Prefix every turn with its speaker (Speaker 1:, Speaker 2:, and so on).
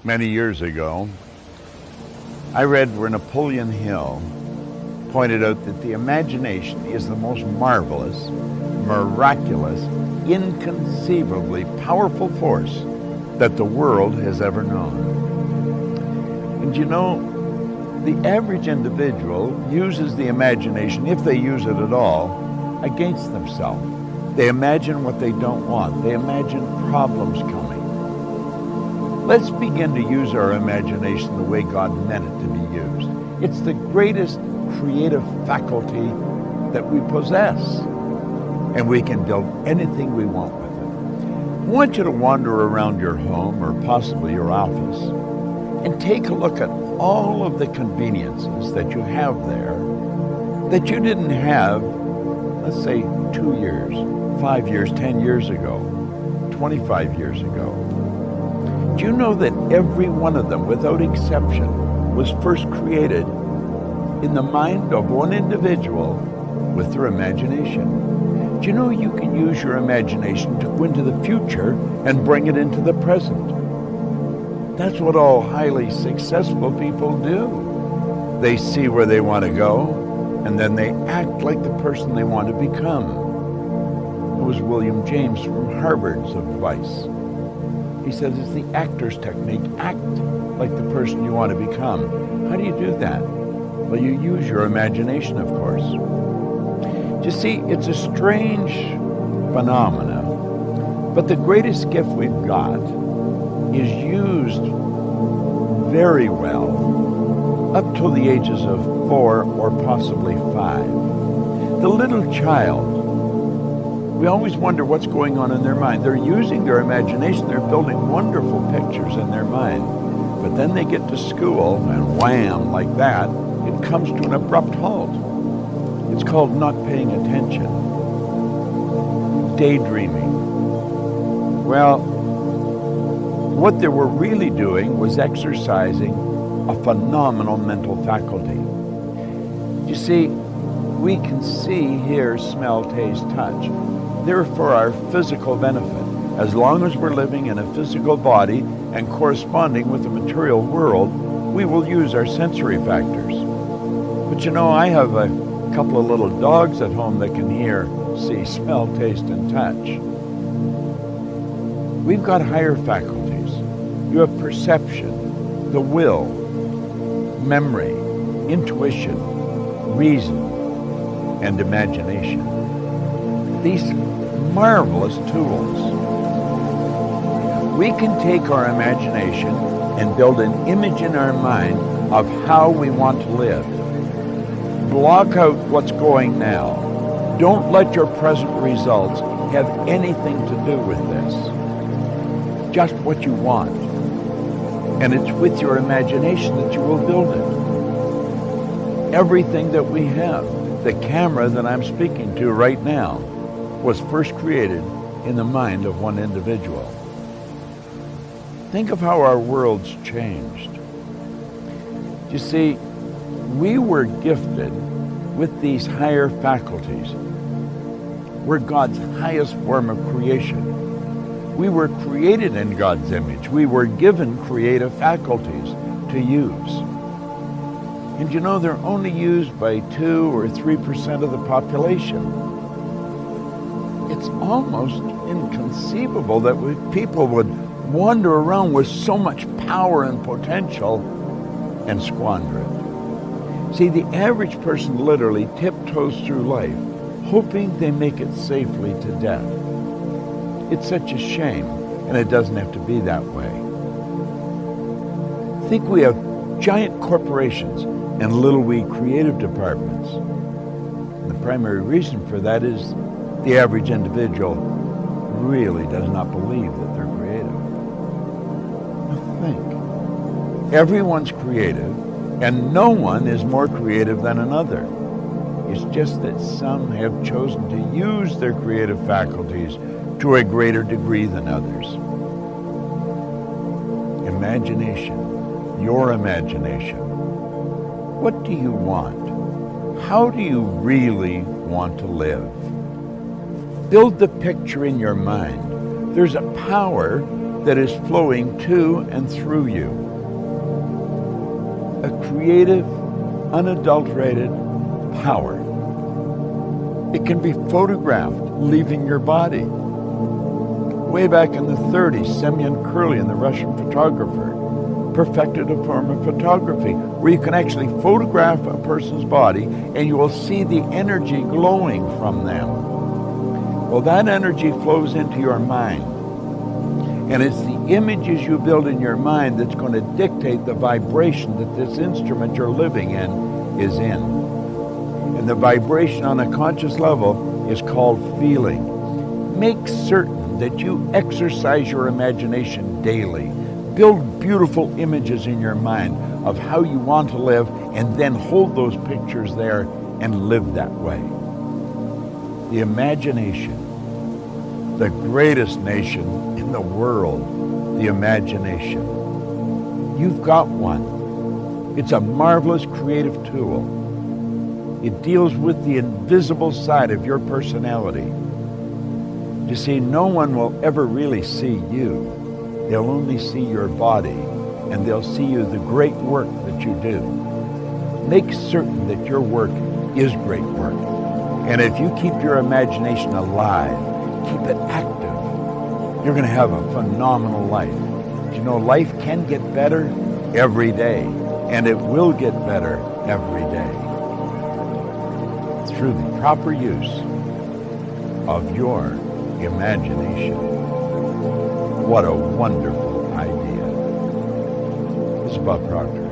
Speaker 1: Many years ago, I read where Napoleon Hill pointed out that the imagination is the most marvelous, miraculous, inconceivably powerful force that the world has ever known. And you know, the average individual uses the imagination, if they use it at all, against themselves. They imagine what they don't want. They imagine problems coming. Let's begin to use our imagination the way God meant it to be used. It's the greatest creative faculty that we possess, and we can build anything we want with it. I want you to wander around your home or possibly your office and take a look at all of the conveniences that you have there that you didn't have, let's say, 2 years, 5 years, 10 years ago, 25 years ago. Do you know that every one of them, without exception, was first created in the mind of one individual with their imagination? Do you know you can use your imagination to go into the future and bring it into the present? That's what all highly successful people do. They see where they want to go, and then they act like the person they want to become. It was William James from Harvard's advice. He said it's the actor's technique. Act like the person you want to become. How do you do that? Well, you use your imagination, of course. You see, it's a strange phenomena, but the greatest gift we've got is used very well up till the ages of 4 or possibly 5. The little child, we always wonder what's going on in their mind. They're using their imagination. They're building wonderful pictures in their mind. But then they get to school, and wham, like that, it comes to an abrupt halt. It's called not paying attention. Daydreaming. Well, what they were really doing was exercising a phenomenal mental faculty. You see, we can see, hear, smell, taste, touch. They're for our physical benefit. As long as we're living in a physical body and corresponding with the material world, we will use our sensory factors. But you know, I have a couple of little dogs at home that can hear, see, smell, taste, and touch. We've got higher faculties. You have perception, the will, memory, intuition, reason, and imagination. These marvelous tools. We can take our imagination and build an image in our mind of how we want to live. Block out what's going now. Don't let your present results have anything to do with this. Just what you want. And it's with your imagination that you will build it. Everything that we have, the camera that I'm speaking to right now, was first created in the mind of one individual. Think of how our world's changed. You see, we were gifted with these higher faculties. We're God's highest form of creation. We were created in God's image. We were given creative faculties to use. And you know, they're only used by 2 or 3% of the population. It's almost inconceivable that people would wander around with so much power and potential and squander it. See, the average person literally tiptoes through life, hoping they make it safely to death. It's such a shame, and it doesn't have to be that way. I think we have giant corporations and little wee creative departments. And the primary reason for that is the average individual really does not believe that they're creative. Now think. Everyone's creative, and no one is more creative than another. It's just that some have chosen to use their creative faculties to a greater degree than others. Imagination, your imagination. What do you want? How do you really want to live? Build the picture in your mind. There's a power that is flowing to and through you. A creative, unadulterated power. It can be photographed leaving your body. Way back in the 30s, Semyon Kurlin, the Russian photographer, perfected a form of photography where you can actually photograph a person's body and you will see the energy glowing from them. Well, that energy flows into your mind. And it's the images you build in your mind that's going to dictate the vibration that this instrument you're living in is in. And the vibration on a conscious level is called feeling. Make certain that you exercise your imagination daily. Build beautiful images in your mind of how you want to live, and then hold those pictures there and live that way. The imagination, the greatest nation in the world, the imagination. You've got one. It's a marvelous creative tool. It deals with the invisible side of your personality. You see, no one will ever really see you. They'll only see your body, and they'll see you the great work that you do. Make certain that your work is great work. And if you keep your imagination alive, keep it active, you're going to have a phenomenal life. You know, life can get better every day, and it will get better every day through the proper use of your imagination. What a wonderful idea. This is Bob Proctor.